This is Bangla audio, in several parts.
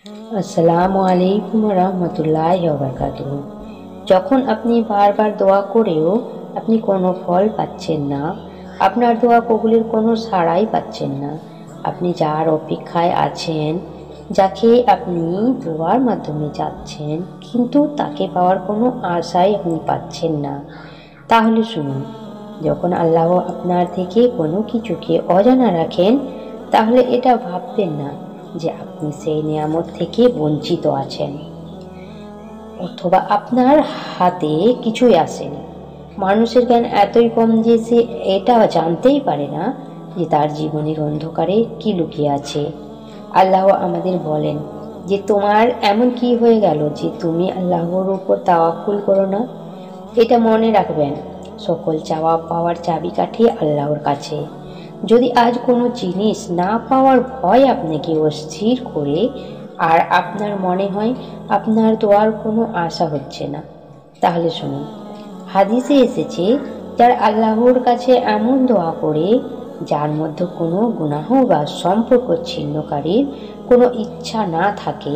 আসসালামু আলাইকুম রহমতুল্লাহি ওয়া বারাকাতুহু। যখন আপনি বারবার দোয়া করেও আপনি কোনো ফল পাচ্ছেন না, আপনার দোয়া কবুলের কোনো সাড়াই পাচ্ছেন না, আপনি যার অপেক্ষায় আছেন, যাকে আপনি দোয়ার মাধ্যমে যাচ্ছেন, কিন্তু তাকে পাওয়ার কোনো আশাই আপনি পাচ্ছেন না, তাহলে শুনুন, যখন আল্লাহ আপনার থেকে কোনো কিছুকে অজানা রাখেন, তাহলে এটা ভাববেন না যে আপনি সেই নিয়ামত থেকে বঞ্চিত আছেন অথবা আপনার হাতে কিছুই আসেনি। মানুষের জ্ঞান এতই কম যে সে এটা জানতেই পারে না যে তার জীবনের অন্ধকারে কি লুকিয়ে আছে। আল্লাহ আমাদের বলেন যে তোমার এমন কি হয়ে গেল যে তুমি আল্লাহর উপর তাওয়াক্কুল করো না। এটা মনে রাখবেন, সকল চাওয়া পাওয়ার চাবিকাঠি আল্লাহর কাছে। যদি আজ কোনো জিনিস না পাওয়ার ভয় আপনাকে অস্থির করে আর আপনার মনে হয় আপনার দোয়ার কোনো আশা হচ্ছে না, তাহলে শুনুন, হাদিসে এসেছে যারা আল্লাহর কাছে এমন দোয়া করে যার মধ্যে কোনো গুনাহ বা সম্পর্ক ছিন্নকারীর কোনো ইচ্ছা না থাকে,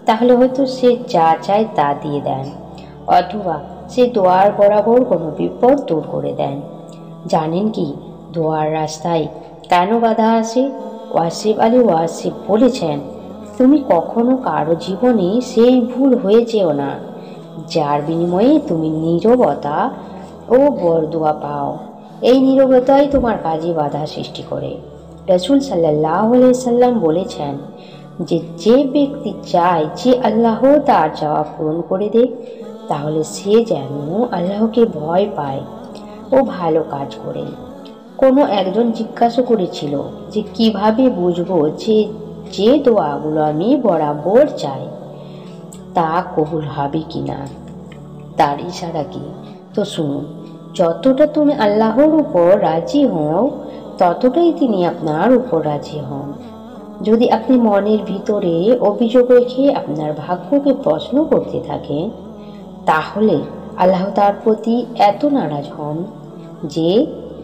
তাহলে হয়তো সে যা চায় তা দিয়ে দেন, অথবা সে দোয়ার বরাবর কোনো বিপদ দূর করে দেন। জানেন কি দোয়ার রাস্তায় কেন বাধা আসে? ওয়াসিফ আলী ওয়াসিফ বলেছেন, তুমি কখনো কারো জীবনে সেই ভুল হয়ে যেও না যার বিনিময়ে তুমি নীরবতা ও বরদোয়া পাও। এই নীরবতাই তোমার কাজে বাধা সৃষ্টি করে। রসুল সাল্লাল্লাহু আলাইহি সাল্লাম বলেছেন যে যে ব্যক্তি চায় যে আল্লাহ তার চাওয়া পূরণ করে দেয়, তাহলে সে যেন আল্লাহকে ভয় পায় ও ভালো কাজ করে। কোনো একজন জিজ্ঞাসা করেছিল যে কিভাবে বুঝবো যে যে দোয়াগুলো আমি বরাবর চাই তা কবুল হবে কিনা, তার ইশারা কি? তো শুনুন, যতটা তুমি আল্লাহর উপর রাজি হও ততটাই তিনি আপনার উপর রাজি হন। যদি আপনি মনের ভিতরে অভিযোগ রেখে আপনার ভাগ্যকে প্রশ্ন করতে থাকেন, তাহলে আল্লাহ তার প্রতি এত নারাজ হন যে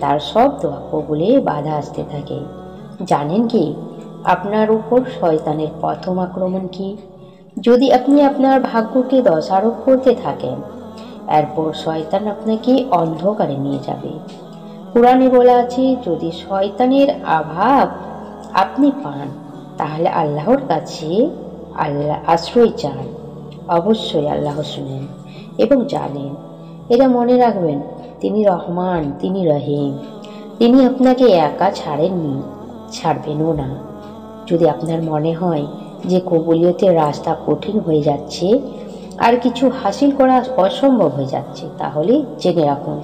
তার সব দোয়া কবুলে বাধা আসতে থাকে। জানেন কি আপনার উপর শয়তানের প্রথম আক্রমণ কি? যদি আপনি আপনার ভাগ্যকে দোষারোপ করতে থাকেন, এরপর শয়তান আপনাকে অন্ধকারে নিয়ে যাবে। কুরআনে বলা আছে, যদি শয়তানের আভাব আপনি পান তাহলে আল্লাহর কাছে আশ্রয় চান। অবশ্যই আল্লাহ শুনেন এবং জানেন। এটা মনে রাখবেন, তিনি রহমান, তিনি রহিম, তিনি আপনাকে একা ছাড়েননি, ছাড়বেনও না। যদি আপনার মনে হয় যে কবুলিয়তের রাস্তা কঠিন হয়ে যাচ্ছে আর কিছু হাসিল করা অসম্ভব হয়ে যাচ্ছে, তাহলে জেনে রাখুন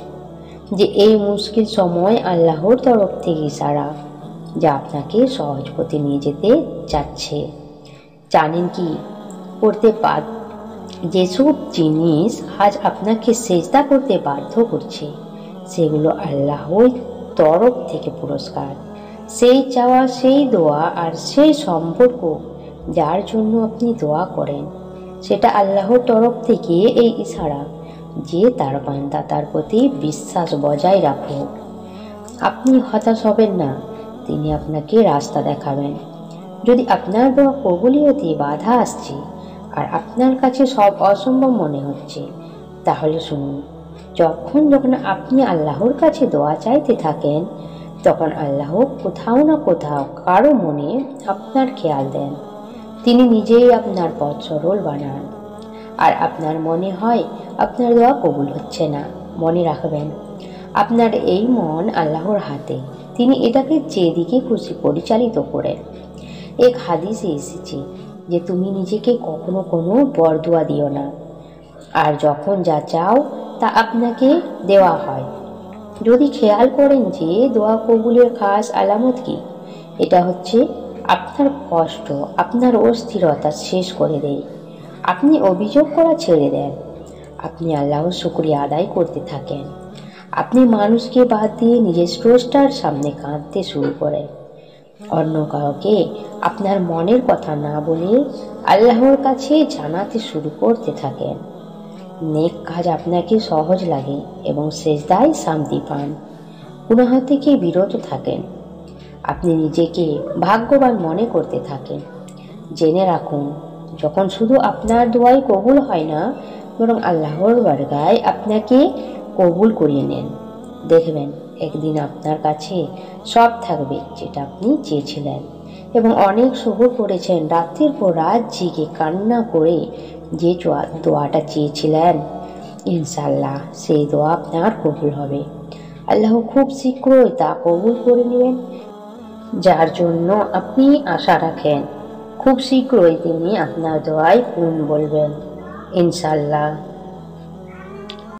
যে এই মুশকিল সময় আল্লাহর তরফ থেকে ইশারা যা আপনাকে সহজ পথে নিয়ে যেতে চাচ্ছে। জানেন কি করতে যেসব জিনিস আজ আপনাকে সেজদা করতে বাধ্য করছে, সেগুলো আল্লাহর তরফ থেকে পুরস্কার। সেই চাওয়া, সেই দোয়া আর সেই সম্পর্ক যার জন্য আপনি দোয়া করেন, সেটা আল্লাহর তরফ থেকে এই ইশারা যে তার বান্দা তার প্রতি বিশ্বাস বজায় রাখুক। আপনি হতাশ হবেন না, তিনি আপনাকে রাস্তা দেখাবেন। যদি আপনার দোয়া কবুলিয়তে বাধা আসছে আর আপনার কাছে সব অসম্ভব মনে হচ্ছে, তাহলে শুনুন, যখন যখন আপনি আল্লাহর কাছে দোয়া চাইতে থাকেন, তখন আল্লাহ কোথাও না কোথাও কারো মনে আপনার খেয়াল দেন। তিনি নিজেই আপনার পথ সরল বানান। আর আপনার মনে হয় আপনার দোয়া কবুল হচ্ছে না, মনে রাখবেন আপনার এই মন আল্লাহর হাতে, তিনি এটাকে যেদিকে খুশি পরিচালিত করেন। এক হাদিসে এসেছে যে তুমি নিজেকে কখনো কোনো বরদোয়া দিও না, আর যখন যা চাও তা আপনাকে দেওয়া হয়। যদি খেয়াল করেন যে দোয়া কবুলের খাস আলামত কি, এটা হচ্ছে আপনার কষ্ট, আপনার অস্থিরতা শেষ করে দেয়, আপনি অভিযোগ করা ছেড়ে দেন, আপনি আল্লাহর শুকরিয়া আদায় করতে থাকেন, আপনি মানুষকে বাদ দিয়ে নিজের স্রষ্টার সামনে কাঁদতে শুরু করেন, অন্য কাউকে আপনার মনের কথা না বলে আল্লাহর কাছে জানাতে শুরু করতে থাকেন। নেক কাজ আপনাকে সহজ লাগে এবং সেজদায় শান্তি পান। গুনাহ থেকে বিরত থাকেন, আপনি নিজেকে ভাগ্যবান মনে করতে থাকেন। জেনে রাখুন, যখন শুধু আপনার দোয়াই কবুল হয় না, বরং আল্লাহর বারগায় আপনাকে কবুল করিয়ে নেন, দেখবেন একদিন আপনার কাছে সব থাকবে যেটা আপনি চেয়েছিলেন এবং অনেক সবর করেছেন, রাতের পর রাত জেগে কান্না করে যে দোয়াটা চেয়েছিলেন, ইনশাল্লাহ সেই দোয়া আপনার কবুল হবে। আল্লাহ খুব শীঘ্রই তা কবুল করে নেবেন, যার জন্য আপনি আশা রাখেন। খুব শীঘ্রই তিনি আপনার দোয়ায় পূর্ণ বলবেন, ইনশাল্লাহ।